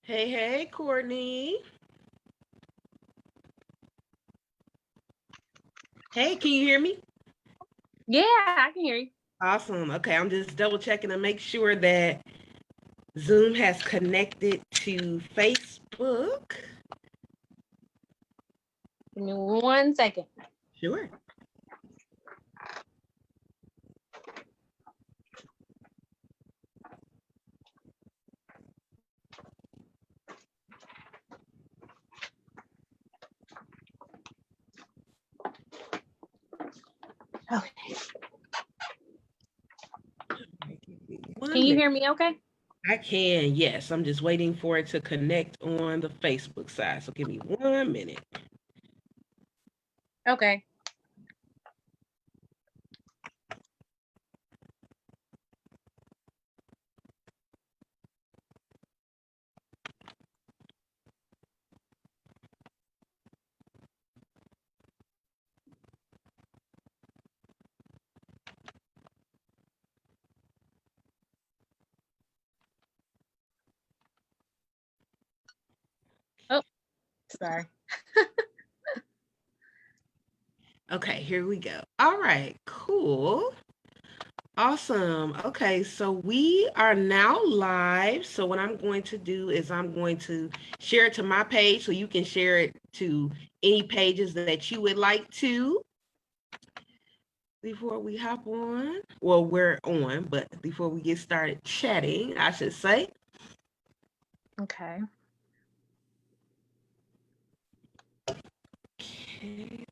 Hey, hey, Courtney. Hey, can you hear me? Yeah, I can hear you. Awesome. Okay, I'm just double checking to make sure that Zoom has connected to Facebook. Give me 1 second. Sure. Okay. Can One you minute. hear me okay? I can, yes. I'm just waiting for it to connect on the Facebook side. So give me 1 minute. Okay. Oh, sorry. Okay, here we go. All right, cool. Awesome. Okay, so we are now live. So what I'm going to do is I'm going to share it to my page so you can share it to any pages that you would like to before we hop on. Well, we're on, but before we get started chatting, I should say. Okay. Okay.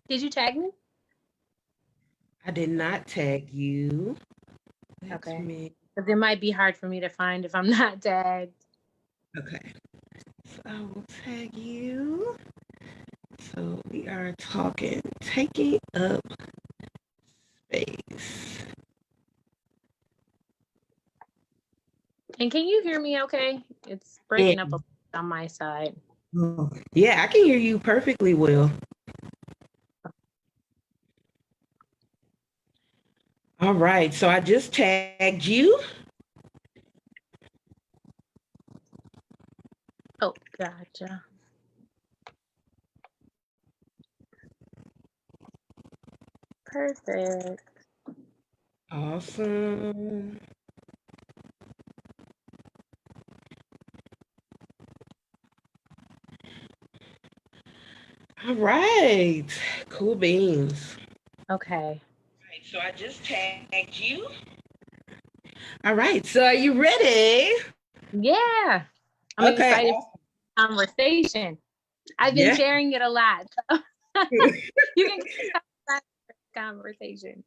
Did you tag me? I did not tag you. That's Okay. me. Because it might be hard for me to find if I'm not tagged. Okay. So I will tag you. So we are talking, taking up space. And can you hear me okay? It's Yeah. breaking up a on my side. Oh, yeah, I can hear you perfectly well. All right, so I just tagged you. Oh, gotcha. Perfect. Awesome. All right, cool beans. Okay. Right, so I just tagged you. All right, so are you ready? Yeah. I'm Okay, excited awesome. for the conversation. I've been Yeah. sharing it a lot. So you can start the conversation.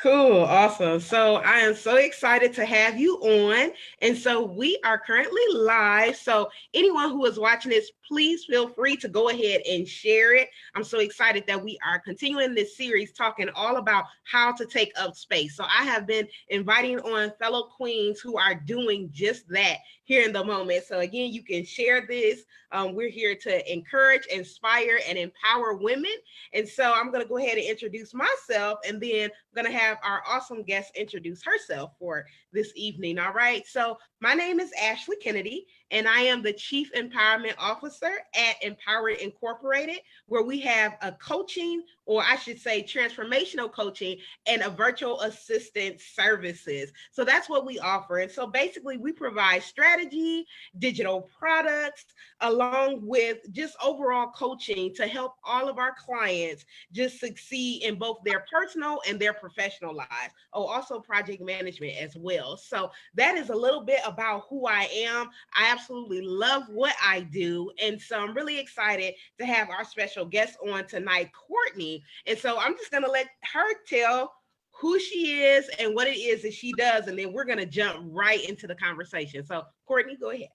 Cool, awesome. So I am so excited to have you on. And so we are currently live. So anyone who is watching this, please feel free to go ahead and share it. I'm so excited that we are continuing this series talking all about how to take up space. So I have been inviting on fellow queens who are doing just that here in the moment. So again, you can share this. We're here to encourage, inspire, and empower women. And so I'm going to go ahead and introduce myself, and then I'm going to have our awesome guest introduce herself for this evening. All right. So my name is Ashley Kennedy, and I am the Chief Empowerment Officer at Empowered Incorporated, where we have a coaching, or I should say transformational coaching, and a virtual assistant services. So that's what we offer. And so basically we provide strategy, digital products, along with just overall coaching to help all of our clients just succeed in both their personal and their professional lives. Oh, also project management as well. So that is a little bit about who I am. I absolutely love what I do. And so I'm really excited to have our special guest on tonight, Courtney. And so I'm just going to let her tell who she is and what it is that she does. And then we're going to jump right into the conversation. So, Courtney, go ahead.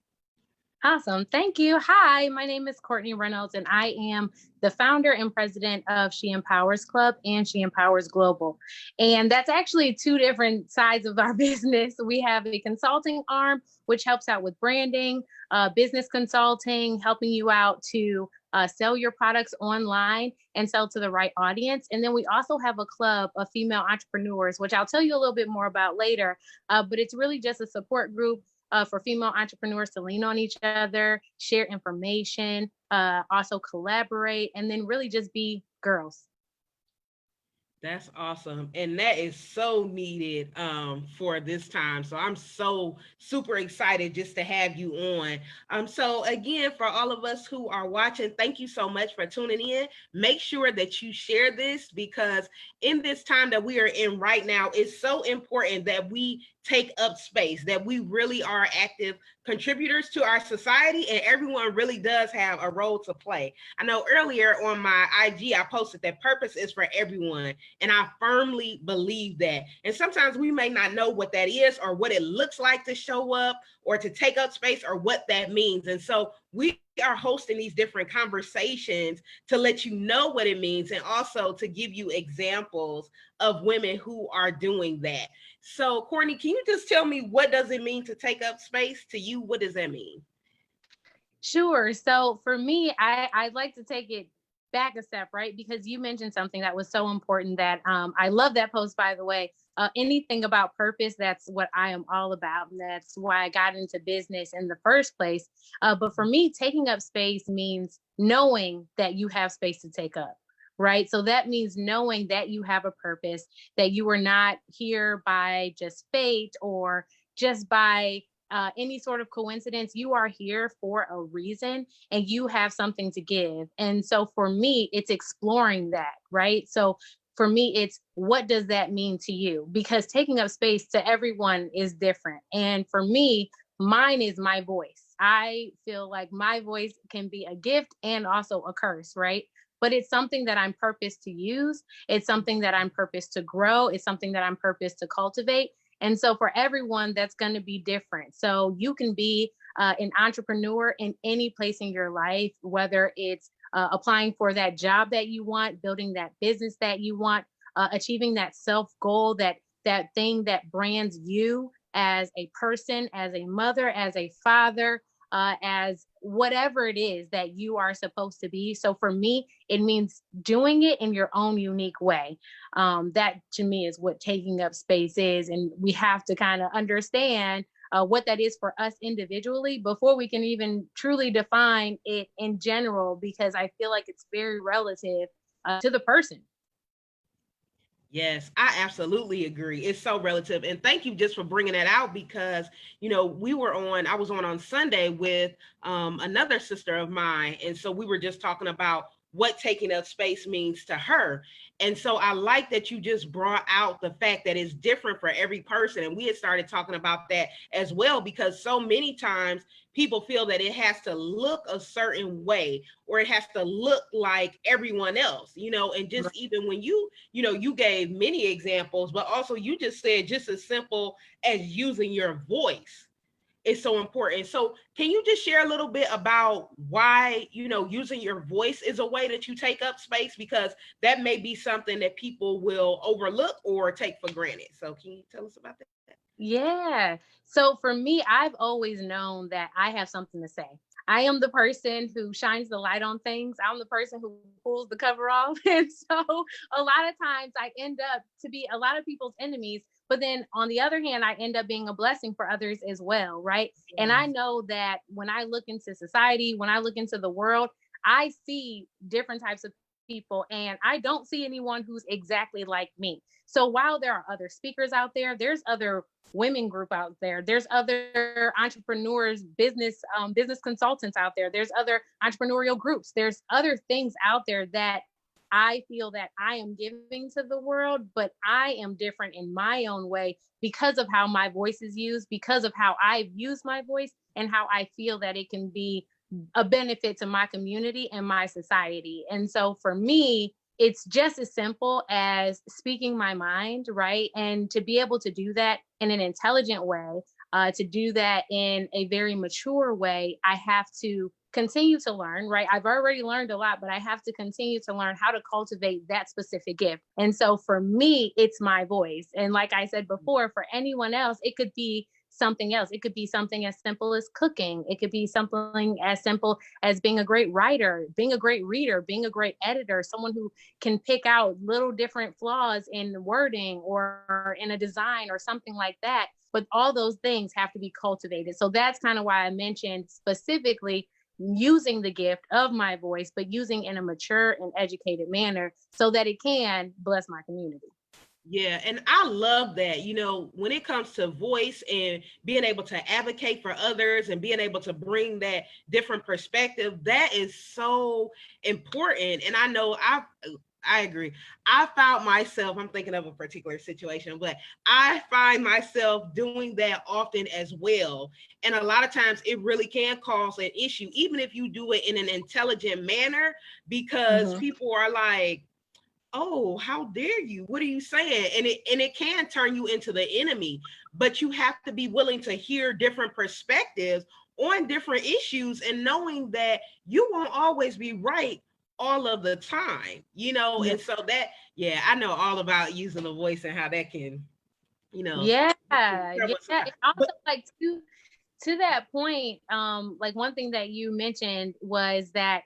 Awesome. Thank you. Hi, my name is Courtney Reynolds, and I am the founder and president of She Empowers Club and She Empowers Global. And that's actually two different sides of our business. We have a consulting arm, which helps out with branding, business consulting, helping you out to sell your products online and sell to the right audience. And then we also have a club of female entrepreneurs, which I'll tell you a little bit more about later. But it's really just a support group for female entrepreneurs to lean on each other, share information, also collaborate, and then really just be girls. That's awesome. And that is so needed for this time. So I'm so super excited just to have you on. So again, for all of us who are watching, thank you so much for tuning in. Make sure that you share this, because in this time that we are in right now, it's so important that we take up space, that we really are active contributors to our society, and everyone really does have a role to play. I know earlier on my IG, I posted that purpose is for everyone. And I firmly believe that. And sometimes we may not know what that is, or what it looks like to show up or to take up space, or what that means. And so we are hosting these different conversations to let you know what it means, and also to give you examples of women who are doing that. So Courtney, can you just tell me, what does it mean to take up space to you? What does that mean? Sure. So for me, I'd like to take it back a step, right? Because you mentioned something that was so important that I love that post, by the way. Anything about purpose, that's what I am all about. And that's why I got into business in the first place. But for me, taking up space means knowing that you have space to take up. Right. So that means knowing that you have a purpose, that you are not here by just fate or just by any sort of coincidence. You are here for a reason, and you have something to give. And so for me, it's exploring that, right? So for me, it's, what does that mean to you? Because taking up space to everyone is different. And for me, mine is my voice. I feel like my voice can be a gift and also a curse, right? But it's something that I'm purposed to use. It's something that I'm purposed to grow. It's something that I'm purposed to cultivate. And so for everyone, that's going to be different. So you can be an entrepreneur in any place in your life, whether it's applying for that job that you want, building that business that you want, achieving that self goal, that thing that brands you as a person, as a mother, as a father, as whatever it is that you are supposed to be. So for me, it means doing it in your own unique way. That to me is what taking up space is. And we have to kind of understand what that is for us individually before we can even truly define it in general, because I feel like it's very relative to the person. Yes, I absolutely agree. It's so relative. And thank you just for bringing that out, because, I was on Sunday with another sister of mine. And so we were just talking about what taking up space means to her. And so I like that you just brought out the fact that it's different for every person. And we had started talking about that as well, because so many times people feel that it has to look a certain way, or it has to look like everyone else, and just even when you gave many examples, but also you just said just as simple as using your voice is so important. So can you just share a little bit about why, using your voice is a way that you take up space? Because that may be something that people will overlook or take for granted. So can you tell us about that? Yeah. So for me, I've always known that I have something to say. I am the person who shines the light on things. I'm the person who pulls the cover off. And so a lot of times I end up to be a lot of people's enemies. But then on the other hand, I end up being a blessing for others as well. Right. Yes. And I know that when I look into society, when I look into the world, I see different types of people, and I don't see anyone who's exactly like me. So while there are other speakers out there, there's other women group out there, there's other entrepreneurs, business consultants out there, there's other entrepreneurial groups, there's other things out there that I feel that I am giving to the world, but I am different in my own way because of how my voice is used, because of how I've used my voice, and how I feel that it can be a benefit to my community and my society. And so for me, it's just as simple as speaking my mind, right? And to be able to do that in an intelligent way, To do that in a very mature way, I have to continue to learn, right? I've already learned a lot, but I have to continue to learn how to cultivate that specific gift. And so for me, it's my voice. And like I said before, for anyone else, it could be something else. It could be something as simple as cooking. It could be something as simple as being a great writer, being a great reader, being a great editor, someone who can pick out little different flaws in wording or in a design or something like that. But all those things have to be cultivated. So that's kind of why I mentioned specifically using the gift of my voice, but using in a mature and educated manner so that it can bless my community. Yeah, and I love that. When it comes to voice and being able to advocate for others and being able to bring that different perspective, that is so important. And I agree. I found myself, I'm thinking of a particular situation, but I find myself doing that often as well. And a lot of times it really can cause an issue, even if you do it in an intelligent manner, because people are like, oh, how dare you? What are you saying? And it can turn you into the enemy, but you have to be willing to hear different perspectives on different issues and knowing that you won't always be right all of the time, and so that, yeah, I know all about using the voice and how that can, Yeah. And also but like to that point, like one thing that you mentioned was that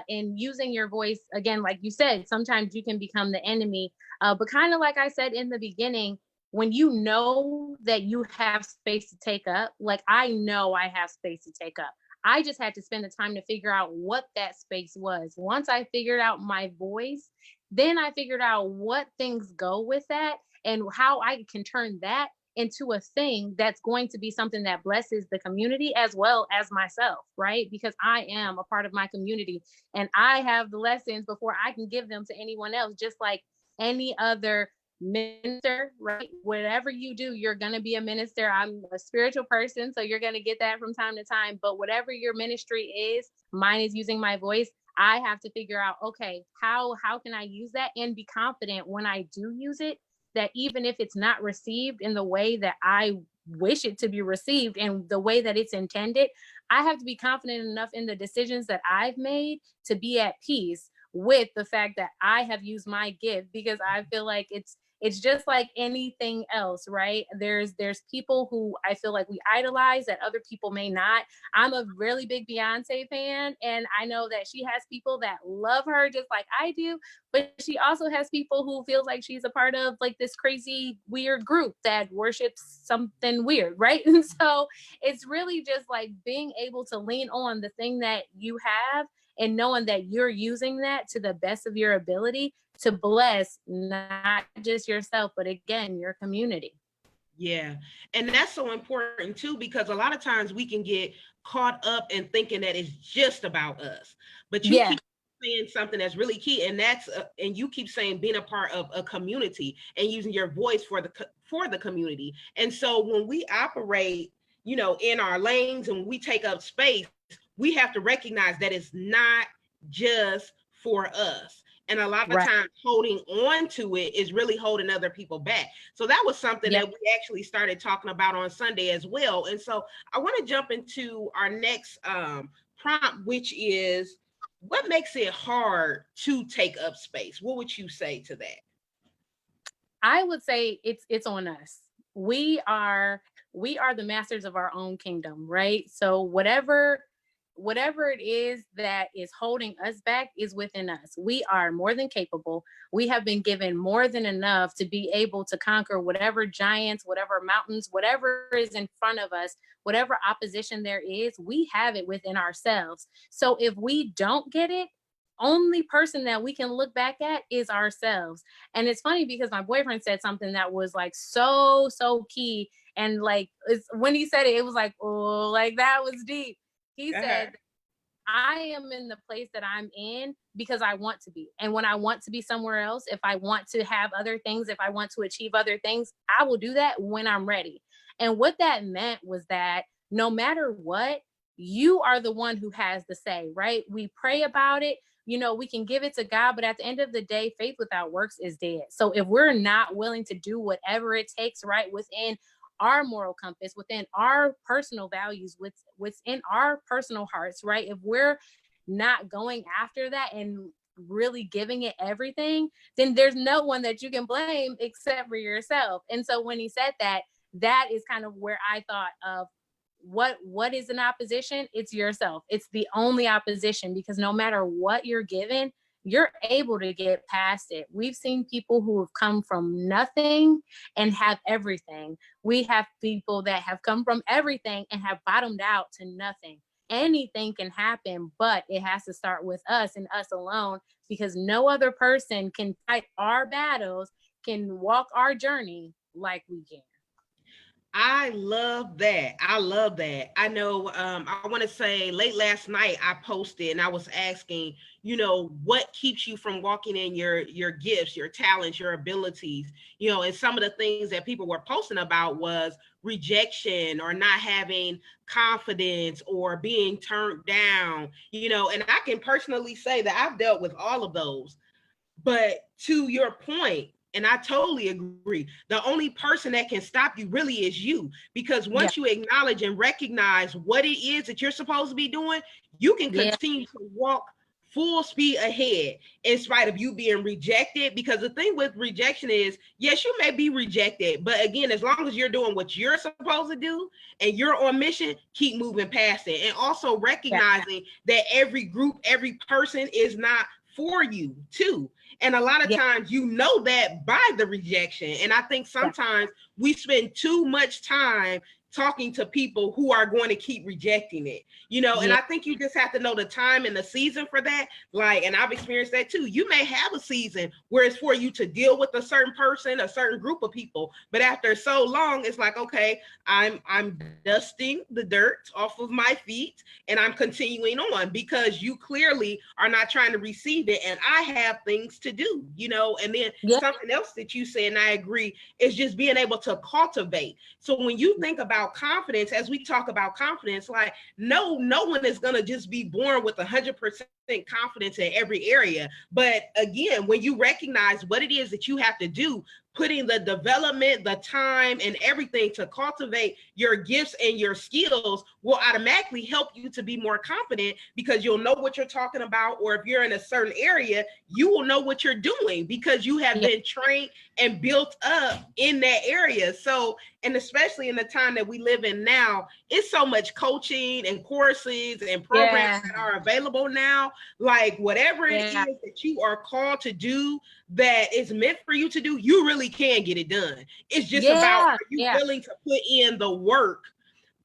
in using your voice, again, like you said, sometimes you can become the enemy. But kind of like I said in the beginning, when you know that you have space to take up, like I know I have space to take up. I just had to spend the time to figure out what that space was. Once I figured out my voice, then I figured out what things go with that and how I can turn that into a thing that's going to be something that blesses the community as well as myself, right? Because I am a part of my community and I have the lessons before I can give them to anyone else, just like any other minister, right? Whatever you do, you're going to be a minister. I'm a spiritual person, so you're going to get that from time to time. But whatever your ministry is, mine is using my voice. I have to figure out, okay, how can I use that and be confident when I do use it, that even if it's not received in the way that I wish it to be received and the way that it's intended, I have to be confident enough in the decisions that I've made to be at peace with the fact that I have used my gift, because I feel like it's just like anything else, right? There's people who I feel like we idolize that other people may not. I'm a really big Beyonce fan, and I know that she has people that love her just like I do, but she also has people who feels like she's a part of like this crazy weird group that worships something weird, right? And so it's really just like being able to lean on the thing that you have and knowing that you're using that to the best of your ability to bless not just yourself, but again, your community. Yeah. And that's so important too, because a lot of times we can get caught up in thinking that it's just about us. But you Yeah. keep saying something that's really key, and and you keep saying being a part of a community and using your voice for the community. And so when we operate, in our lanes and we take up space, we have to recognize that it's not just for us. And a lot of Right. times holding on to it is really holding other people back. So that was something Yep. that we actually started talking about on Sunday as well. And so I want to jump into our next prompt, which is, what makes it hard to take up space? What would you say to that? I would say it's on us. We are the masters of our own kingdom, right? So whatever it is that is holding us back is within us. We are more than capable. We have been given more than enough to be able to conquer whatever giants, whatever mountains, whatever is in front of us, whatever opposition there is, we have it within ourselves. So if we don't get it, only person that we can look back at is ourselves. And it's funny because my boyfriend said something that was like so key, and like when he said it, it was like, oh, like that was deep. He Uh-huh. said, I am in the place that I'm in because I want to be. And when I want to be somewhere else, if I want to have other things, if I want to achieve other things, I will do that when I'm ready. And what that meant was that no matter what, you are the one who has the say, right? We pray about it. We can give it to God, but at the end of the day, faith without works is dead. So if we're not willing to do whatever it takes, right, within our moral compass, within our personal values, what's in our personal hearts, right? If we're not going after that and really giving it everything, then there's no one that you can blame except for yourself. And so when he said that, that is kind of where I thought of what is an opposition? It's yourself. It's the only opposition, because no matter what you're given, you're able to get past it. We've seen people who have come from nothing and have everything. We have people that have come from everything and have bottomed out to nothing. Anything can happen, but it has to start with us and us alone, because no other person can fight our battles, can walk our journey like we can. I love that. I love that. I know, I want to say late last night I posted and I was asking, what keeps you from walking in your gifts, your talents, your abilities, and some of the things that people were posting about was rejection or not having confidence or being turned down, and I can personally say that I've dealt with all of those. But to your point, and I totally agree, the only person that can stop you really is you. Because Yeah. once you acknowledge and recognize what it is that you're supposed to be doing, you can Yeah. continue to walk full speed ahead in spite of you being rejected. Because the thing with rejection is, yes, you may be rejected, but again, as long as you're doing what you're supposed to do and you're on mission, keep moving past it. And also Yeah. recognizing that every group, every person is not for you too. And a lot of Yeah. times you know that by the rejection. And I think Yeah. sometimes we spend too much time talking to people who are going to keep rejecting it, and Yeah. I think you just have to know the time and the season for that. Like, and I've experienced that too. You may have a season where it's for you to deal with a certain person, a certain group of people, but after so long, it's like, okay, I'm dusting the dirt off of my feet and I'm continuing on because you clearly are not trying to receive it. And I have things to do, and then Yeah. something else that you said, and I agree, is just being able to cultivate. So when you think about confidence, as we talk about confidence, like no one is going to just be born with 100% confidence in every area. But again, when you recognize what it is that you have to do, putting the development, the time, and everything to cultivate your gifts and your skills will automatically help you to be more confident because you'll know what you're talking about. Or if you're in a certain area, you will know what you're doing because you have Yeah. been trained and built up in that area. So, and especially in the time that we live in now, it's so much coaching and courses and programs Yeah. that are available now. Like whatever it Yeah. is that you are called to do that is meant for you to do, you really can get it done. It's just about, Yeah. are you Yeah. willing to put in the work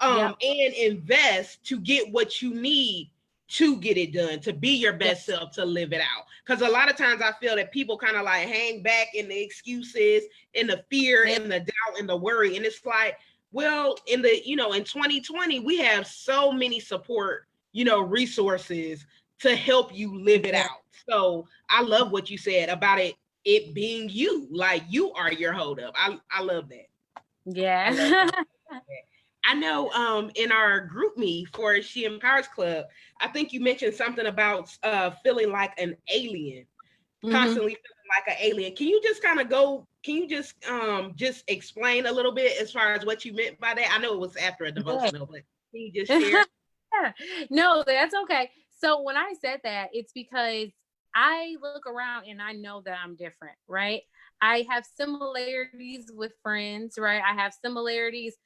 Yep. and invest to get what you need to get it done, to be your best Yes. self, to live it out. Because a lot of times I feel that people kind of like hang back in the excuses, in the fear, Yeah. in the doubt, in the worry. And it's like, well, in 2020, we have so many support, resources to help you live it Yeah. out. So I love what you said about it being you, like you are your hold up. I love that. I love Yeah. that. I know in our group me for She Empowers Club, I think you mentioned something about feeling like an alien, Hmm. constantly feeling like an alien. Can you just kind of can you just explain a little bit as far as what you meant by that? I know it was after a Yeah. devotional, but can you just share? No, that's okay. So when I said that, it's because I look around and I know that I'm different, right? I have similarities with friends, right? I have similarities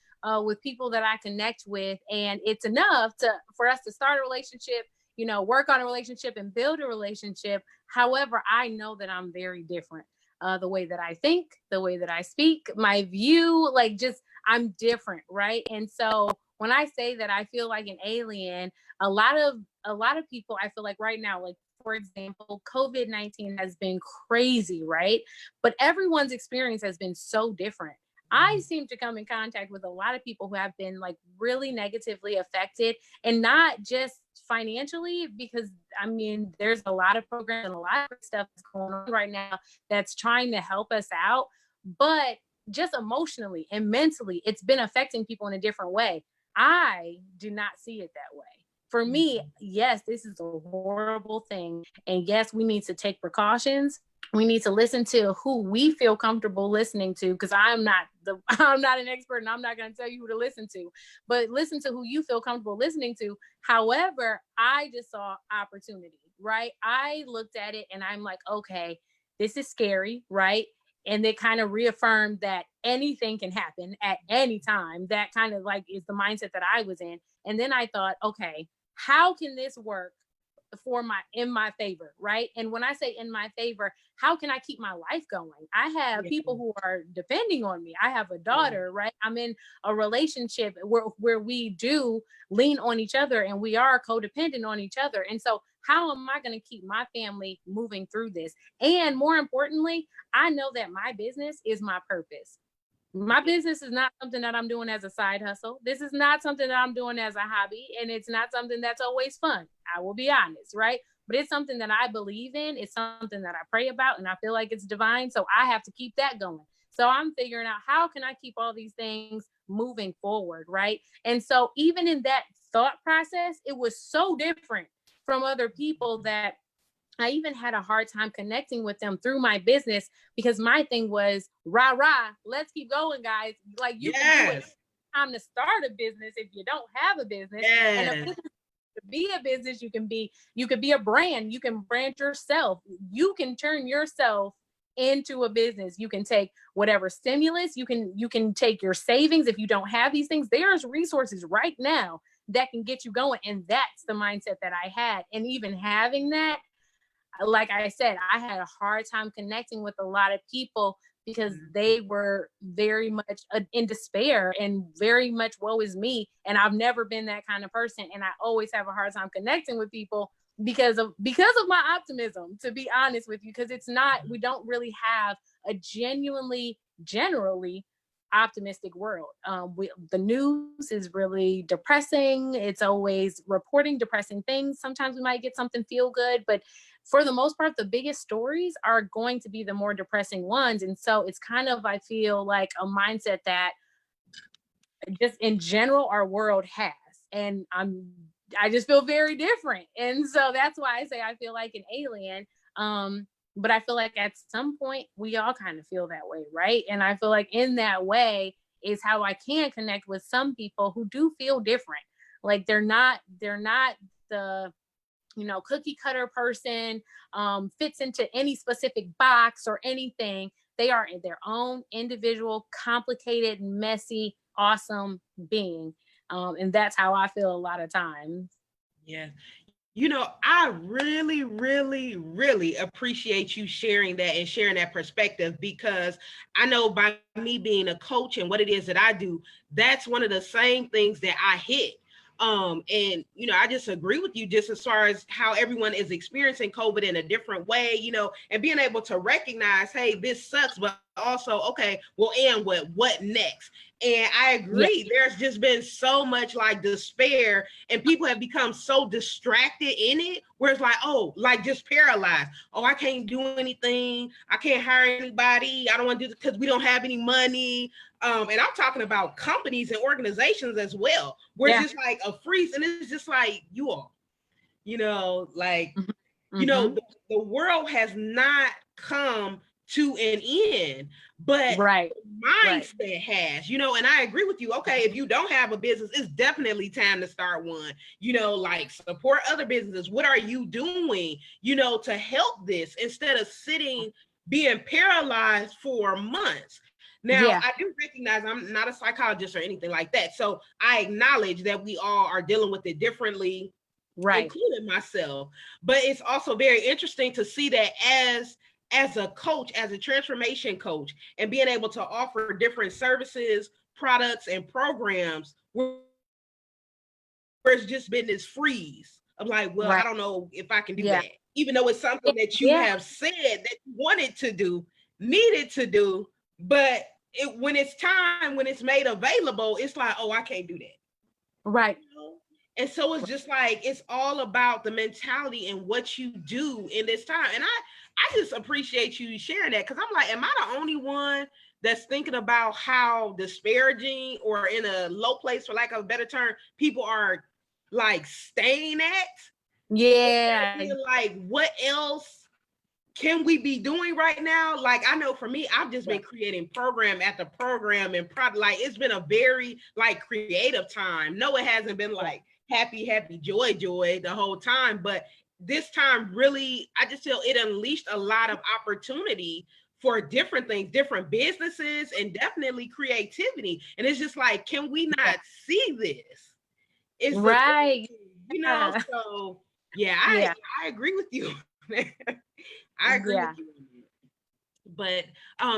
with people that I connect with, and it's enough to for us to start a relationship, work on a relationship and build a relationship. However, I know that I'm very different. The way that I think, the way that I speak, my view, like just I'm different, right? And so when I say that I feel like an alien, a lot of people I feel like right now, like for example, COVID-19 has been crazy, right? But everyone's experience has been so different. I seem to come in contact with a lot of people who have been like really negatively affected, and not just financially, because I mean, there's a lot of programs and a lot of stuff that's going on right now that's trying to help us out, but just emotionally and mentally, it's been affecting people in a different way. I do not see it that way. For me, yes, this is a horrible thing. And yes, we need to take precautions. We need to listen to who we feel comfortable listening to, because I'm not an expert and I'm not going to tell you who to listen to, but listen to who you feel comfortable listening to. However, I just saw opportunity, right? I looked at it and I'm like, okay, this is scary, right? And it kind of reaffirmed that anything can happen at any time. That kind of like is the mindset that I was in. And then I thought, okay, how can this work in my favor, right? And when I say in my favor, how can I keep my life going? I have people who are depending on me. I have a daughter, right? I'm in a relationship where we do lean on each other and we are codependent on each other. And so how am I going to keep my family moving through this? And more importantly, I know that my business is my purpose. My business is not something that I'm doing as a side hustle. This is not something that I'm doing as a hobby. And it's not something that's always fun. I will be honest, right? But it's something that I believe in. It's something that I pray about and I feel like it's divine. So I have to keep that going. So I'm figuring out how can I keep all these things moving forward, right? And so even in that thought process, it was so different from other people that I even had a hard time connecting with them through my business, because my thing was, rah, rah, let's keep going, guys. Like you can do it. Time to start a business if you don't have a business. And a business, to be a business, you could be a brand. You can brand yourself. You can turn yourself into a business. You can take whatever stimulus, you can take your savings. If you don't have these things, there's resources right now that can get you going. And that's the mindset that I had. And even having that, like I said, I had a hard time connecting with a lot of people because they were very much in despair and very much woe is me. And I've never been that kind of person. And I always have a hard time connecting with people because of my optimism, to be honest with you, because we don't really have a generally optimistic world. The news is really depressing. It's always reporting depressing things. Sometimes we might get something feel good, but for the most part, the biggest stories are going to be the more depressing ones. And so it's kind of, I feel like, a mindset that just in general our world has. And I just feel very different. And so that's why I say I feel like an alien. But I feel like at some point we all kind of feel that way, right? And I feel like in that way is how I can connect with some people who do feel different. Like they're not the cookie cutter person, fits into any specific box or anything. They are in their own individual, complicated, messy, awesome being. And that's how I feel a lot of times. Yeah. I really, really, really appreciate you sharing that and sharing that perspective, because I know by me being a coach and what it is that I do, that's one of the same things that I hit. And I just agree with you just as far as how everyone is experiencing COVID in a different way, and being able to recognize, hey, this sucks, but also, okay, well, and what next? And I agree, there's just been so much like despair, and people have become so distracted in it, where it's like, oh, like just paralyzed. Oh, I can't do anything. I can't hire anybody. I don't want to do this because we don't have any money. And I'm talking about companies and organizations as well, where it's just like a freeze, and it's just like you all, like, the world has not come to an end, but mindset has, and I agree with you. Okay, if you don't have a business, it's definitely time to start one, like support other businesses. What are you doing, to help this, instead of being paralyzed for months? Now, I do recognize I'm not a psychologist or anything like that. So I acknowledge that we all are dealing with it differently, including myself. But it's also very interesting to see that as a coach, as a transformation coach, and being able to offer different services, products, and programs, where it's just been this freeze of like, well, I don't know if I can do that. Even though it's something that you have said that you wanted to do, needed to do, but when it's time, when it's made available, it's like, oh, I can't do that. Right. And so it's just like, it's all about the mentality and what you do in this time. And I just appreciate you sharing that, because I'm like, am I the only one that's thinking about how disparaging or in a low place, for lack of a better term, people are like staying at? Yeah. Like, what else can we be doing right now? Like, I know for me, I've just been creating program after program and product. Like, it's been a very like creative time. No, it hasn't been like happy, happy, joy, joy the whole time. But this time really, I just feel it unleashed a lot of opportunity for different things, different businesses, and definitely creativity. And it's just like, can we not see this? It's Right. you know, so yeah, Yeah. I agree with you. I agree with Yeah. you. But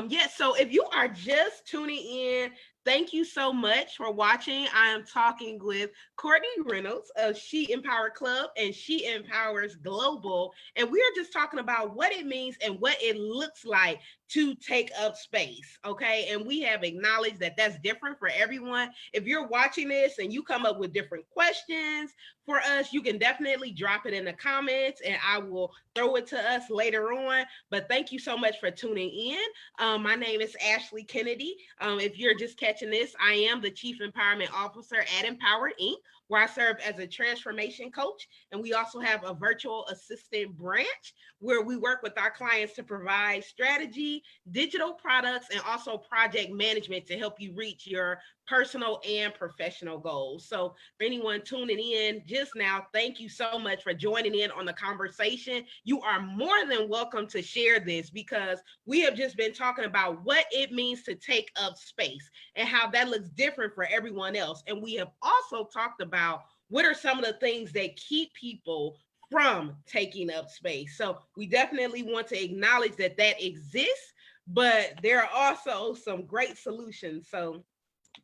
yeah, so if you are just tuning in, thank you so much for watching. I am talking with Courtney Reynolds of She Empower Club and She Empowers Global. And we are just talking about what it means and what it looks like to take up space. Okay. And we have acknowledged that that's different for everyone. If you're watching this and you come up with different questions for us, you can definitely drop it in the comments and I will throw it to us later on. But thank you so much for tuning in. My name is Ashley Kennedy. If you're just catching this, I am the Chief Empowerment Officer at Empower Inc., where I serve as a transformation coach. And we also have a virtual assistant branch where we work with our clients to provide strategy, digital products, and also project management to help you reach your personal and professional goals. So for anyone tuning in just now, thank you so much for joining in on the conversation. You are more than welcome to share this because we have just been talking about what it means to take up space and how that looks different for everyone else. And we have also talked about what are some of the things that keep people from taking up space. So we definitely want to acknowledge that that exists, but there are also some great solutions. So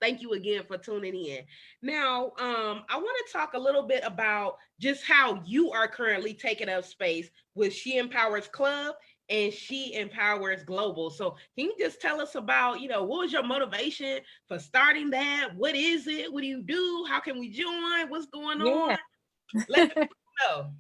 thank you again for tuning in. Now, I want to talk a little bit about just how you are currently taking up space with She Empowers Club and She Empowers Global. So can you just tell us about, what was your motivation for starting that? What is it? What do you do? How can we join? What's going on? Yeah. Let the people know.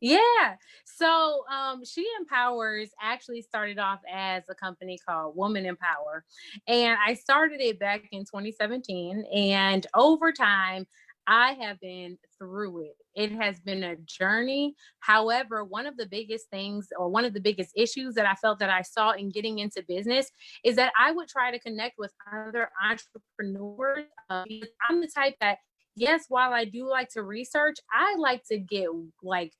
Yeah. So She Empowers actually started off as a company called Woman Empower. And I started it back in 2017. And over time, I have been through it. It has been a journey. However, one of the biggest things or one of the biggest issues that I felt that I saw in getting into business is that I would try to connect with other entrepreneurs. Because I'm the type that, yes, while I do like to research, I like to get like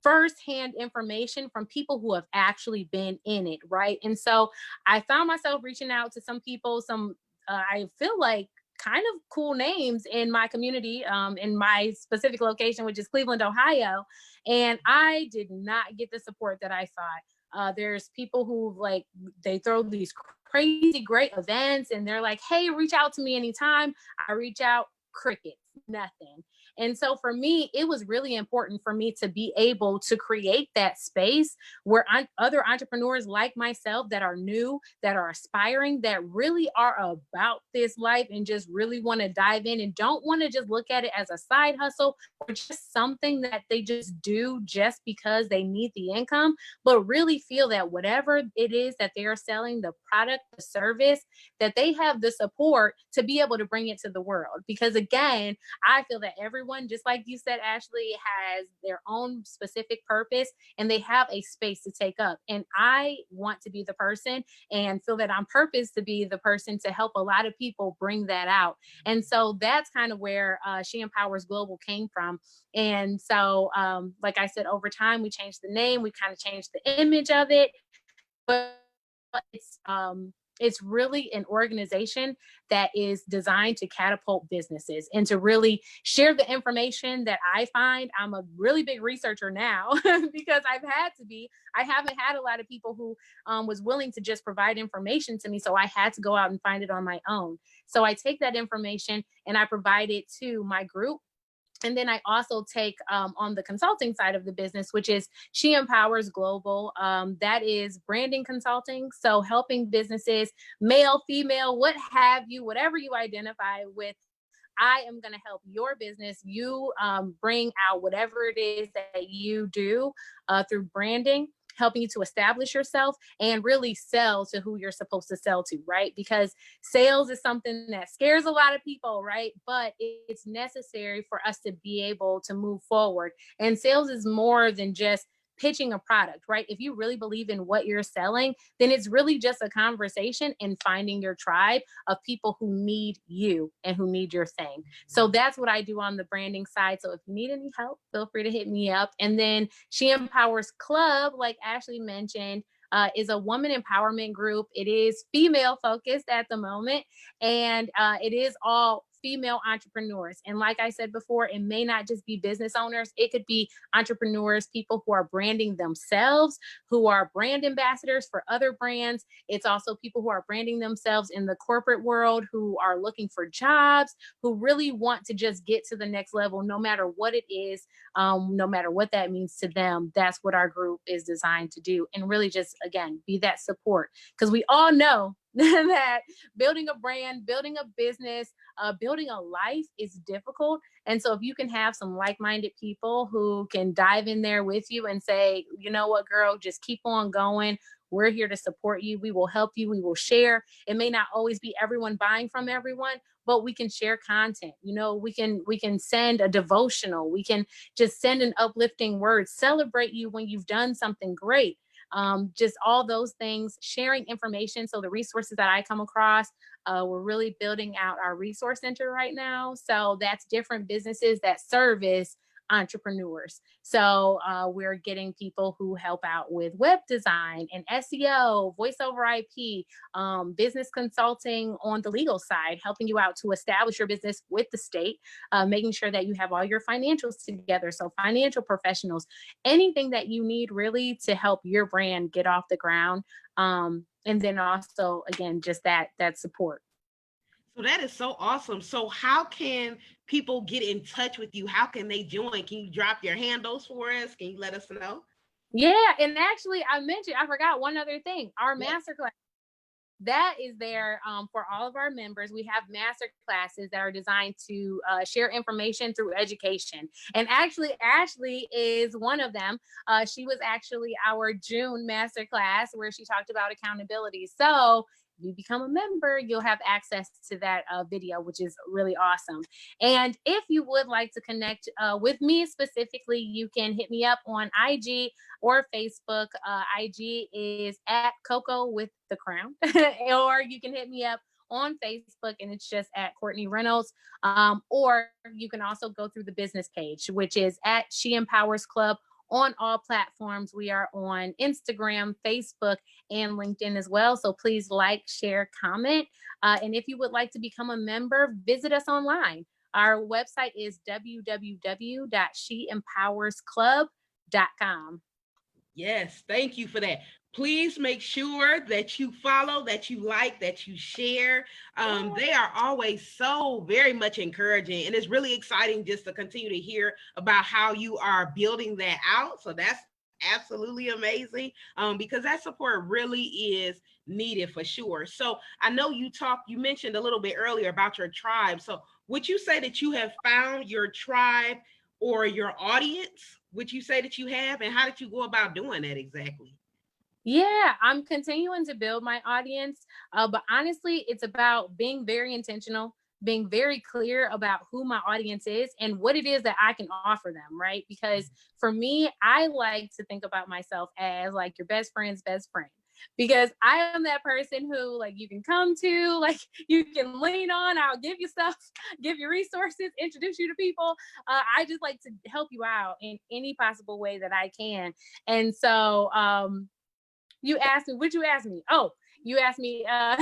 firsthand information from people who have actually been in it, right? And so I found myself reaching out to some people, I feel like kind of cool names in my community, in my specific location, which is Cleveland, Ohio. And I did not get the support that I thought. There's people who like, they throw these crazy great events and they're like, hey, reach out to me anytime. I reach out, crickets, nothing. And so for me, it was really important for me to be able to create that space where other entrepreneurs like myself that are new, that are aspiring, that really are about this life and just really want to dive in and don't want to just look at it as a side hustle or just something that they just do just because they need the income, but really feel that whatever it is that they are selling, the product, the service, that they have the support to be able to bring it to the world. Because again, I feel that everyone, just like you said, Ashley, has their own specific purpose and they have a space to take up. And I want to be the person and feel that I'm purposed to be the person to help a lot of people bring that out. And so that's kind of where She Empowers Global came from. And so, like I said, over time, we changed the name, we kind of changed the image of it. But it's really an organization that is designed to catapult businesses and to really share the information that I find. I'm a really big researcher now because I've had to be. I haven't had a lot of people who was willing to just provide information to me. So I had to go out and find it on my own. So I take that information and I provide it to my group. And then I also take on the consulting side of the business, which is She Empowers Global. That is branding consulting. So helping businesses, male, female, what have you, whatever you identify with, I am going to help your business. You bring out whatever it is that you do through branding, helping you to establish yourself and really sell to who you're supposed to sell to, right? Because sales is something that scares a lot of people, right? But it's necessary for us to be able to move forward. And sales is more than just pitching a product, right? If you really believe in what you're selling, then it's really just a conversation and finding your tribe of people who need you and who need your thing. So that's what I do on the branding side. So if you need any help, feel free to hit me up. And then She Empowers Club, like Ashley mentioned, is a woman empowerment group. It is female focused at the moment, and it is all female entrepreneurs. And like I said before, it may not just be business owners, it could be entrepreneurs, people who are branding themselves, who are brand ambassadors for other brands. It's also people who are branding themselves in the corporate world, who are looking for jobs, who really want to just get to the next level, no matter what it is, no matter what that means to them. That's what our group is designed to do. And really just, again, be that support. Because we all know that building a brand, building a business, building a life is difficult. And so if you can have some like-minded people who can dive in there with you and say, you know what, girl, just keep on going. We're here to support you. We will help you. We will share. It may not always be everyone buying from everyone, but we can share content. You know, we can send a devotional. We can just send an uplifting word, celebrate you when you've done something great. Just all those things, sharing information. So the resources that I come across, we're really building out our resource center right now. So that's different businesses that service entrepreneurs. So we're getting people who help out with web design and SEO, voice over IP, business consulting on the legal side, helping you out to establish your business with the state, making sure that you have all your financials together. So financial professionals, anything that you need really to help your brand get off the ground. And then also, again, just that support. So that is so awesome. So how can people get in touch with you? How can they join? Can you drop your handles for us? Can you let us know? Yeah, and actually, I forgot one other thing. Our Yes. masterclass that is there for all of our members. We have master classes that are designed to share information through education. And actually, Ashley is one of them. She was actually our June master class where she talked about accountability. So if you become a member, you'll have access to that video, which is really awesome. And if you would like to connect with me specifically, you can hit me up on IG or Facebook. IG is at Coco with the Crown, or you can hit me up on Facebook and it's just at Courtney Reynolds. Or you can also go through the business page, which is at She Empowers Club on all platforms. We are on Instagram, Facebook, and LinkedIn as well. So please like, share, comment. And if you would like to become a member, visit us online. Our website is www.sheempowersclub.com. Yes, thank you for that. Please make sure that you follow, that you like, that you share. They are always so very much encouraging, and it's really exciting just to continue to hear about how you are building that out. So that's absolutely amazing, because that support really is needed for sure. So I know you mentioned a little bit earlier about your tribe. So would you say that you have found your tribe or your audience? Would you say that you have, and how did you go about doing that exactly? Yeah, I'm continuing to build my audience. But honestly, it's about being very intentional, being very clear about who my audience is and what it is that I can offer them, right? Because for me, I like to think about myself as like your best friend's best friend. Because I am that person who like you can come to, like you can lean on, I'll give you stuff, give you resources, introduce you to people. I just like to help you out in any possible way that I can. And so you asked me, would you ask me? Oh, you asked me, how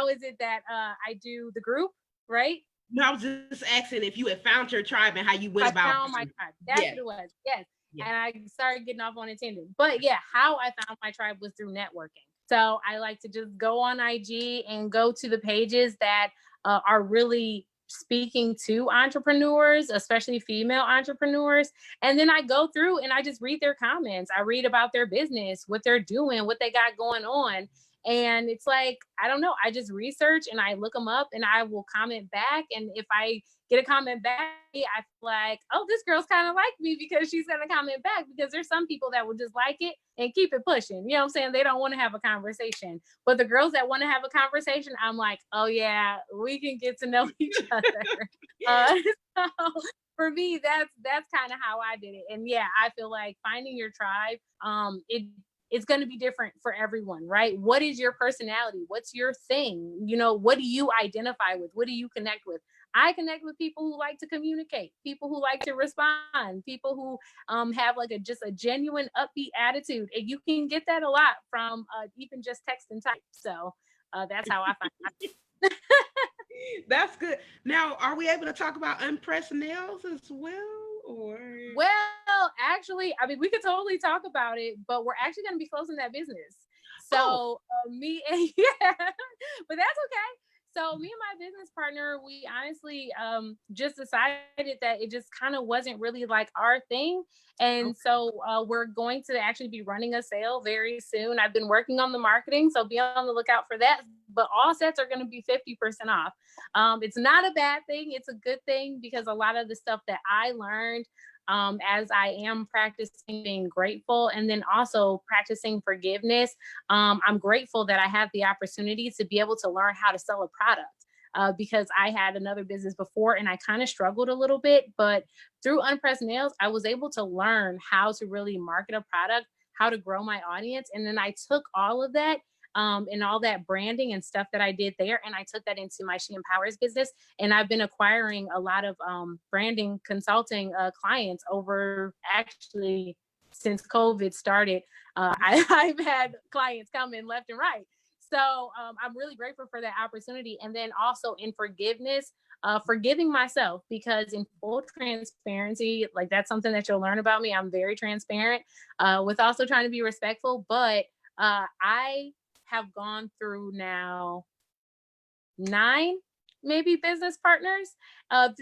is it that I do the group, right? No, I was just asking if you had found your tribe and how you went I about. found my tribe. That's Yeah, what it was. Yes. yeah. And I started getting off on a tangent. But yeah, how I found my tribe was through networking. So I like to just go on IG and go to the pages that are really speaking to entrepreneurs, especially female entrepreneurs. And then I go through and I just read their comments. I read about their business, what they're doing, what they got going on. And it's like, I don't know, I just research and I look them up and I will comment back. And if I get a comment back, I feel like, oh, this girl's kind of like me because she's going to comment back, because there's some people that will just like it and keep it pushing. You know what I'm saying? They don't want to have a conversation. But the girls that want to have a conversation, I'm like, oh yeah, we can get to know each other. So for for me, that's kind of how I did it. And yeah, I feel like finding your tribe, it's going to be different for everyone, right? What is your personality? What's your thing? You know, what do you identify with? What do you connect with? I connect with people who like to communicate, people who like to respond, people who have like just a genuine upbeat attitude. And you can get that a lot from even just text and type. So that's how I find it. That's good. Now, are we able to talk about unpressed nails as well? Or Well, actually, I mean, we could totally talk about it, but we're actually going to be closing that business. oh, So, me and yeah, but that's okay. So, me and my business partner, we honestly just decided that it just kind of wasn't really like our thing. And okay. so, we're going to actually be running a sale very soon. I've been working on the marketing, so be on the lookout for that. But all sets are going to be 50% off. It's not a bad thing. It's a good thing because a lot of the stuff that I learned as I am practicing being grateful and then also practicing forgiveness, I'm grateful that I have the opportunity to be able to learn how to sell a product. Because I had another business before and I kind of struggled a little bit, but through Unpressed Nails, I was able to learn how to really market a product, how to grow my audience. And then I took all of that and all that branding and stuff that I did there. And I took that into my She Empowers business. And I've been acquiring a lot of branding consulting clients over actually since COVID started. I've had clients come in left and right. So I'm really grateful for that opportunity. And then also in forgiveness, forgiving myself, because in full transparency, like that's something that you'll learn about me. I'm very transparent with also trying to be respectful. But I have gone through now 9 maybe business partners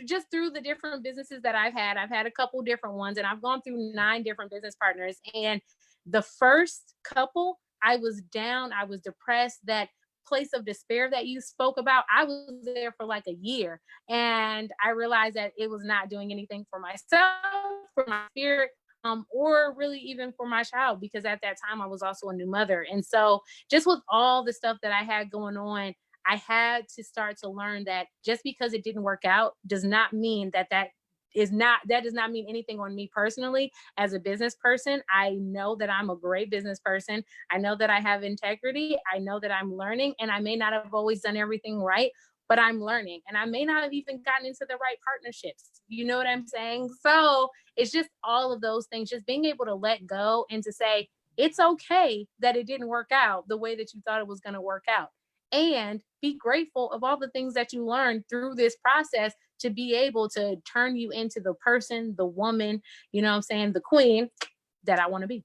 just through the different businesses that I've had a couple different ones, and I've gone through 9 different business partners. And the first couple, I was down, I was depressed. That place of despair that you spoke about, I was there for like a year, and I realized that it was not doing anything for myself, for my spirit, or really even for my child, because at that time I was also a new mother. And so just with all the stuff that I had going on, I had to start to learn that just because it didn't work out does not mean that does not mean anything on me personally. As a business person, I know that I'm a great business person. I know that I have integrity. I know that I'm learning, and I may not have always done everything right, but I'm learning, and I may not have even gotten into the right partnerships. You know what I'm saying? So it's just all of those things, just being able to let go and to say, it's okay that it didn't work out the way that you thought it was going to work out. And be grateful of all the things that you learned through this process to be able to turn you into the person, the woman, you know what I'm saying, the queen that I want to be.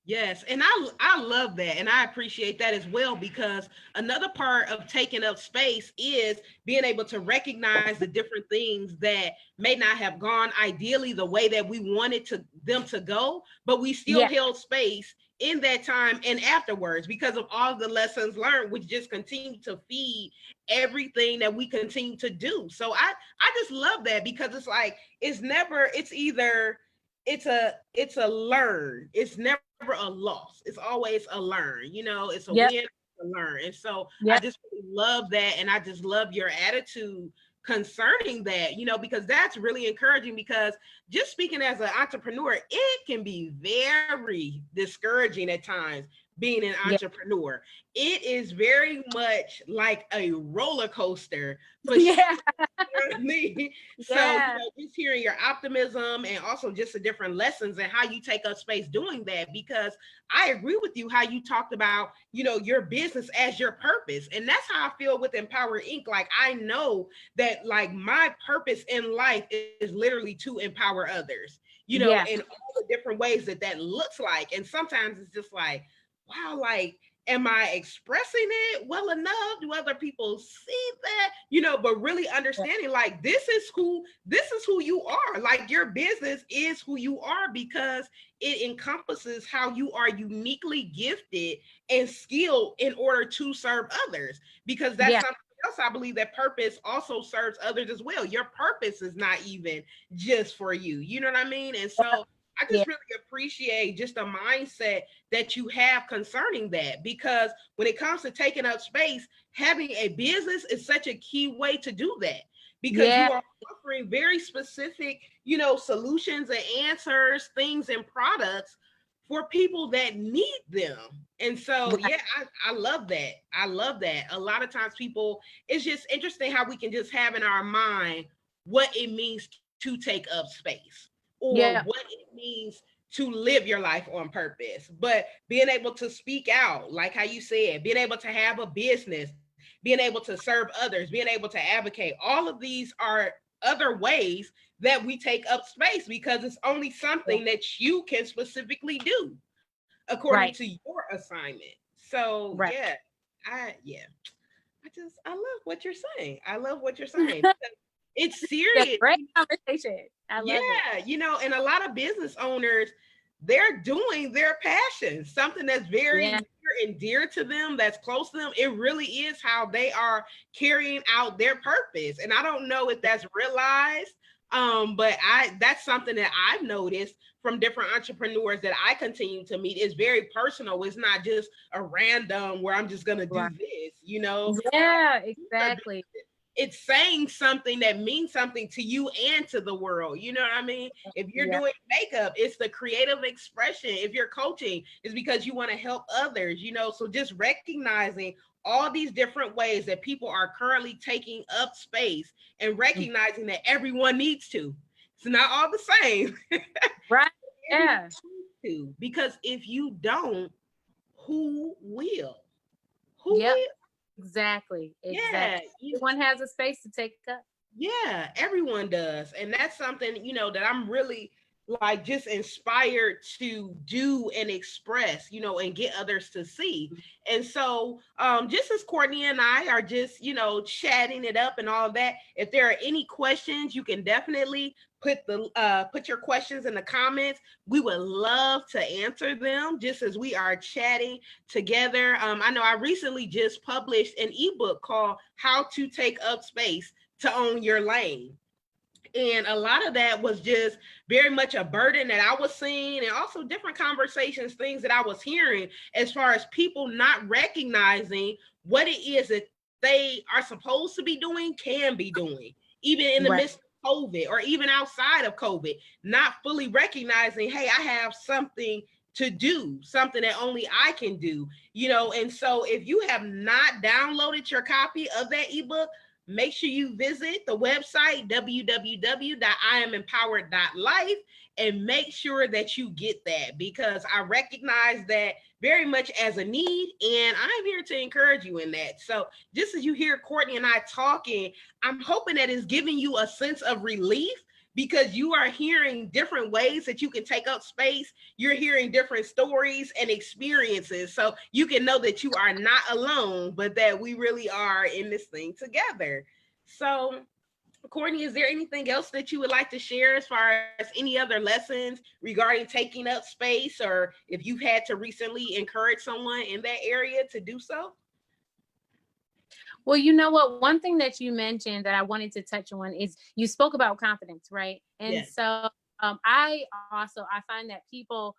Yes, and I love that, and I appreciate that as well, because another part of taking up space is being able to recognize the different things that may not have gone ideally the way that we wanted them to go, but we still Yeah. held space in that time and afterwards because of all the lessons learned, which just continue to feed everything that we continue to do. So I just love that, because it's like it's either it's a learn. It's never a loss. It's always a learn. It's a Yep. win, a learn. And so I Yep. just really love that, and I just love your attitude concerning that. Because that's really encouraging. Because just speaking as an entrepreneur, it can be very discouraging at times being an Yeah. entrepreneur. It is very much like a roller coaster for sure. Yeah. Me. So, Yeah. just hearing your optimism and also just the different lessons and how you take up space doing that, because I agree with you how you talked about, your business as your purpose. And that's how I feel with Empower Inc. Like, I know that like my purpose in life is literally to empower others, Yeah. in all the different ways that looks like. And sometimes it's just like, wow, like, am I expressing it well enough? Do other people see that? But really understanding like this is who you are. Like, your business is who you are, because it encompasses how you are uniquely gifted and skilled in order to serve others. Because that's Yeah. something else I believe, that purpose also serves others as well. Your purpose is not even just for you. You know what I mean? And so I Yeah. just really appreciate just the mindset that you have concerning that, because when it comes to taking up space, having a business is such a key way to do that. because Yeah. you are offering very specific, solutions and answers, things and products for people that need them. And so, Right. yeah, I love that. I love that. A lot of times people, it's just interesting how we can just have in our mind what it means to take up space or Yeah. what it means to live your life on purpose. But being able to speak out, like how you said, being able to have a business, being able to serve others, being able to advocate, all of these are other ways that we take up space because it's only something that you can specifically do according to Right. your assignment. So Right. yeah, I love what you're saying. I love what you're saying. It's Yeah, serious. great conversation. I love it. Yeah, and a lot of business owners, they're doing their passion, something that's very Yeah. near and dear to them, that's close to them. It really is how they are carrying out their purpose. And I don't know if that's realized, but that's something that I've noticed from different entrepreneurs that I continue to meet. Is very personal. It's not just a random where I'm just gonna do Right. this. Yeah, exactly. It's saying something that means something to you and to the world. You know what I mean? If you're Yeah. doing makeup, it's the creative expression. If you're coaching, it's because you want to help others. So just recognizing all these different ways that people are currently taking up space and recognizing that everyone needs to. It's not all the same. Right. Everyone Yeah. needs to, because if you don't, who will? Who Yep. will? Exactly. Yeah, Exactly. Everyone has a space to take up. yeah, everyone does. And that's something, that I'm really like just inspired to do and express, and get others to see. And so, just as Courtney and I are just, chatting it up and all of that, if there are any questions, you can definitely put your questions in the comments. We would love to answer them just as we are chatting together. I know I recently just published an ebook called How to Take Up Space to Own Your Lane. And a lot of that was just very much a burden that I was seeing, and also different conversations, things that I was hearing as far as people not recognizing what it is that they are supposed to be doing, can be doing, even in the Right. midst of COVID or even outside of COVID, not fully recognizing, hey, I have something to do, something that only I can do. And so if you have not downloaded your copy of that ebook, make sure you visit the website www.iamempowered.life and make sure that you get that, because I recognize that very much as a need, and I'm here to encourage you in that. So just as you hear Courtney and I talking, I'm hoping that it's giving you a sense of relief, because you are hearing different ways that you can take up space. You're hearing different stories and experiences. So you can know that you are not alone, but that we really are in this thing together. So, Courtney, is there anything else that you would like to share as far as any other lessons regarding taking up space, or if you've had to recently encourage someone in that area to do so? Well, you know what? One thing that you mentioned that I wanted to touch on is you spoke about confidence, right? And Yes. so I find that people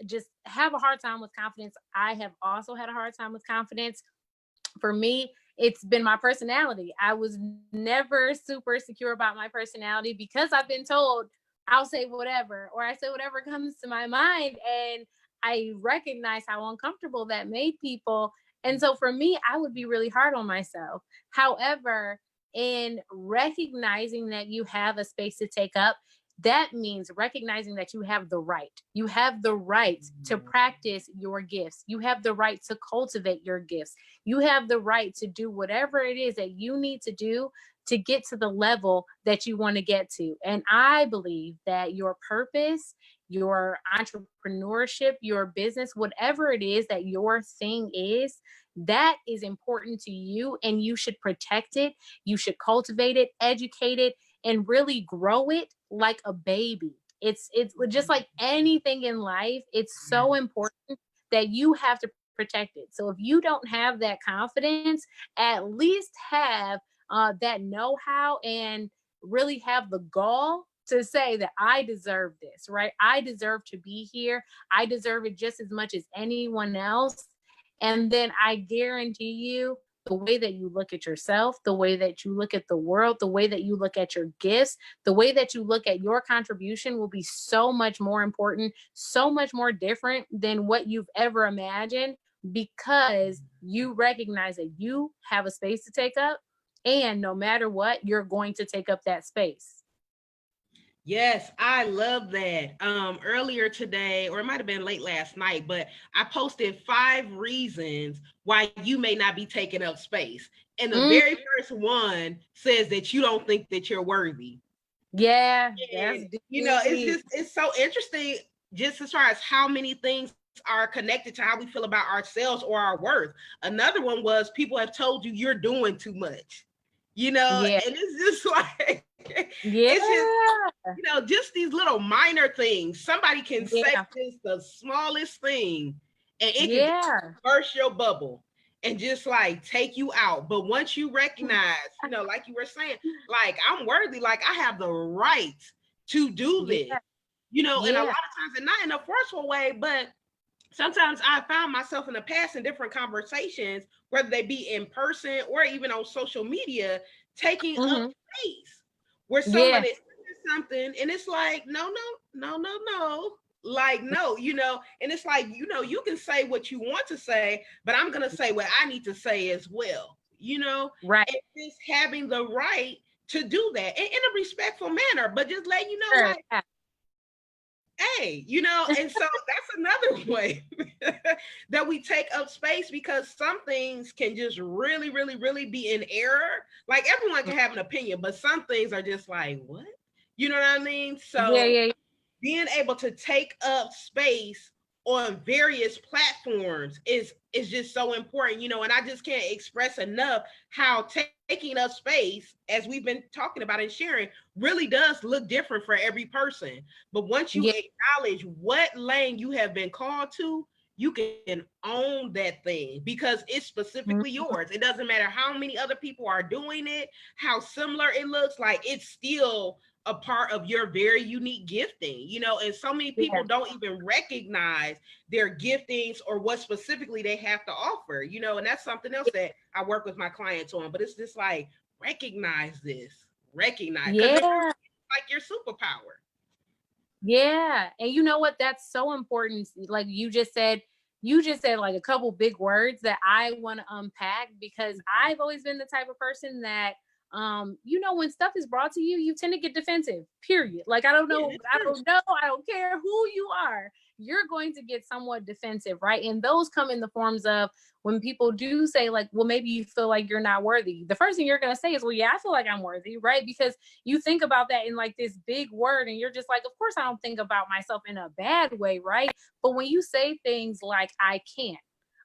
just have a hard time with confidence. I have also had a hard time with confidence. For me, it's been my personality. I was never super secure about my personality because I've been told I'll say whatever, or I say whatever comes to my mind. And I recognize how uncomfortable that made people. And so for me, I would be really hard on myself. However, in recognizing that you have a space to take up, that means recognizing that you have the right. You have the right to practice your gifts. You have the right to cultivate your gifts. You have the right to do whatever it is that you need to do to get to the level that you want to get to. And I believe that your purpose, your entrepreneurship, your business, whatever it is that your thing is, that is important to you, and you should protect it. You should cultivate it, educate it, and really grow it like a baby. It's just like anything in life. It's so important that you have to protect it. So if you don't have that confidence, at least have that know-how, and really have the gall to say that I deserve this, right? I deserve to be here. I deserve it just as much as anyone else. And then I guarantee you, the way that you look at yourself, the way that you look at the world, the way that you look at your gifts, the way that you look at your contribution will be so much more important, so much more different than what you've ever imagined, because you recognize that you have a space to take up, and no matter what, you're going to take up that space. Yes, I love that. Earlier today, or it might have been late last night, but I posted 5 reasons why you may not be taking up space. And the Mm, very first one says that you don't think that you're worthy. yeah, that's And deep. it's so interesting just as far as how many things are connected to how we feel about ourselves or our worth. Another one was people have told you you're doing too much. Yeah, And it's just like it's just yeah, just these little minor things. Somebody can say yeah, just the smallest thing and it can just yeah, burst your bubble and just like take you out. But once you recognize, like you were saying, like I'm worthy, like I have the right to do this, yeah, and a lot yeah. of times, and not in a forceful way, but sometimes I found myself in the past in different conversations, whether they be in person or even on social media, taking up Hmm. space where someone Yeah, is saying something and it's like, no, no, no, no, no. Like, no, and it's like, you can say what you want to say, but I'm going to say what I need to say as well, right. and just having the right to do that in a respectful manner, but just letting you know, Sure. like, Yeah. hey, and so that's another way that we take up space, because some things can just really, really, really be in error. Like everyone can have an opinion, but some things are just like, what? You know what I mean? Yeah, So yeah, being able to take up space on various platforms is just so important, and I just can't express enough how taking up space, as we've been talking about and sharing, really does look different for every person. But once you yeah. acknowledge what lane you have been called to, you can own that thing because it's specifically Mhm. yours. It doesn't matter how many other people are doing it, how similar it looks, like it's still a part of your very unique gifting, and so many people Yeah, don't even recognize their giftings or what specifically they have to offer, and that's something else that I work with my clients on. But it's just like, recognize, because it yeah, like your superpower. yeah. And you know what? That's so important. Like you just said like a couple big words that I want to unpack, because I've always been the type of person that when stuff is brought to you, you tend to get defensive. Period. Like Yeah, that's true. I don't care who you are. You're going to get somewhat defensive, right? And those come in the forms of when people do say like, well, maybe you feel like you're not worthy. The first thing you're going to say is, well, yeah, I feel like I'm worthy, right? Because you think about that in like this big word and you're just like, of course I don't think about myself in a bad way, right? But when you say things like I can't,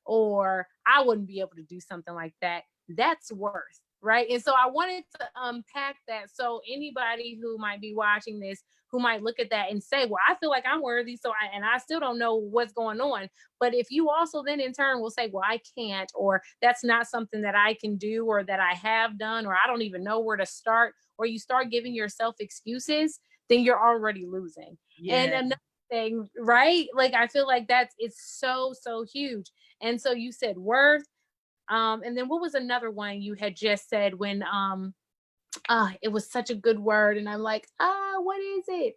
or I wouldn't be able to do something like that, that's worth, right? And so I wanted to unpack that, so anybody who might be watching this, who might look at that and say, well, I feel like I'm worthy, and I still don't know what's going on. But if you also then in turn will say, well, I can't, or that's not something that I can do, or that I have done, or I don't even know where to start, or you start giving yourself excuses, then you're already losing. And Yeah. another thing, right? Like I feel like it's so, so huge. And so you said worth. And then what was another one you had just said when it was such a good word, and I'm like, what is it?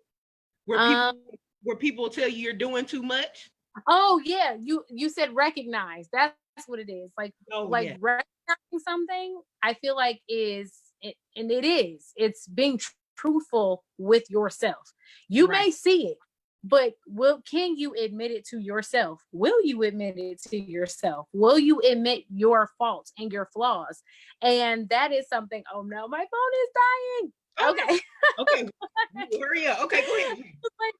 where people Um where people tell you you're doing too much. oh yeah, you said recognize. That's what it is. Oh Like yeah. recognizing something, I feel like and it is. It's being truthful with yourself. You Right. may see it, but can you admit it to yourself? Will you admit it to yourself? Will you admit your faults and your flaws? And that is something. Oh no, my phone Oh is no. dying. Okay. Hurry up. Okay, go ahead. Okay.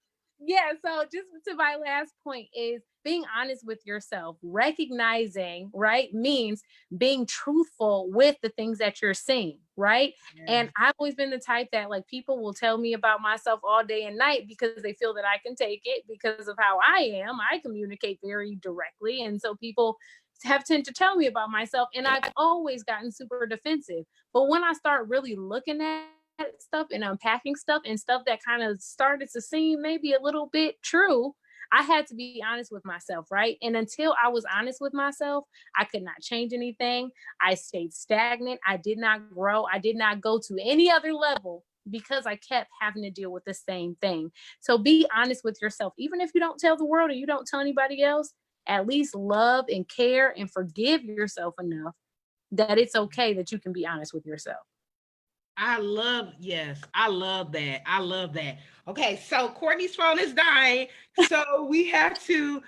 Yeah, so just to my last point is being honest with yourself. Recognizing, right, means being truthful with the things that you're seeing, right? Yeah. And I've always been the type that like people will tell me about myself all day and night because they feel that I can take it because of how I am. I communicate very directly, and so people have tend to tell me about myself, and I've always gotten super defensive. But when I start really looking at stuff and unpacking stuff and stuff that kind of started to seem maybe a little bit true, I had to be honest with myself, right? And until I was honest with myself, I could not change anything. I stayed stagnant. I did not grow. I did not go to any other level because I kept having to deal with the same thing. So be honest with yourself. Even if you don't tell the world or you don't tell anybody else, at least love and care and forgive yourself enough that it's okay that you can be honest with yourself. Yes, I love that. I love that. Okay, so Courtney's phone is dying. So we have to,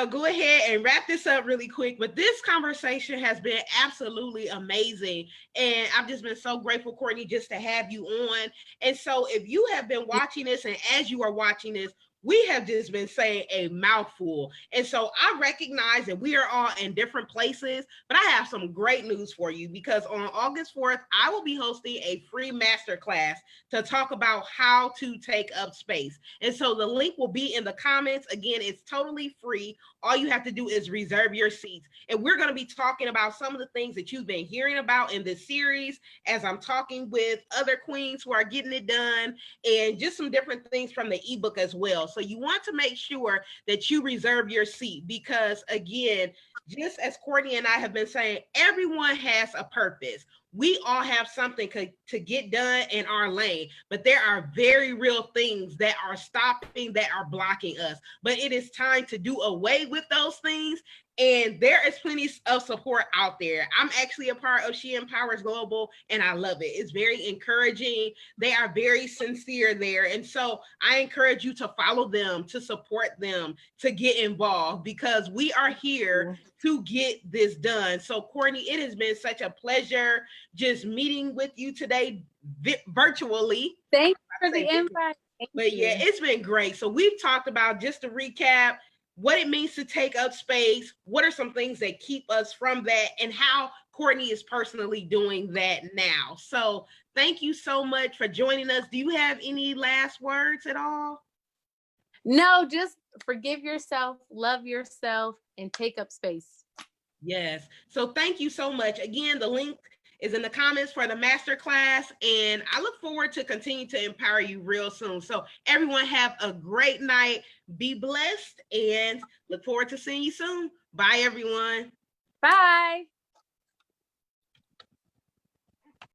go ahead and wrap this up really quick. But this conversation has been absolutely amazing. And I've just been so grateful, Courtney, just to have you on. And so if you have been watching this, and as you are watching this, we have just been saying a mouthful. And so I recognize that we are all in different places, but I have some great news for you because on August 4th, I will be hosting a free masterclass to talk about how to take up space. And so the link will be in the comments. Again, it's totally free. All you have to do is reserve your seats. And we're going to be talking about some of the things that you've been hearing about in this series as I'm talking with other queens who are getting it done and just some different things from the ebook as well. So you want to make sure that you reserve your seat because, again, just as Courtney and I have been saying, everyone has a purpose. We all have something to get done in our lane, but there are very real things that are stopping, that are blocking us. But it is time to do away with those things. And there is plenty of support out there. I'm actually a part of She Empowers Global, and I love it. It's very encouraging. They are very sincere there. And so I encourage you to follow them, to support them, to get involved because we are here to get this done. So, Courtney, it has been such a pleasure just meeting with you today virtually. Thank you for the invite. But yeah, it's been great. So we've talked about, just to recap, what it means to take up space, what are some things that keep us from that, and how Courtney is personally doing that now. So thank you so much for joining us. Do you have any last words at all? No, just forgive yourself, love yourself, and take up space. Yes. So thank you so much. Again, the link is in the comments for the masterclass, and I look forward to continue to empower you real soon. So everyone have a great night, be blessed, and look forward to seeing you soon. Bye, everyone. Bye.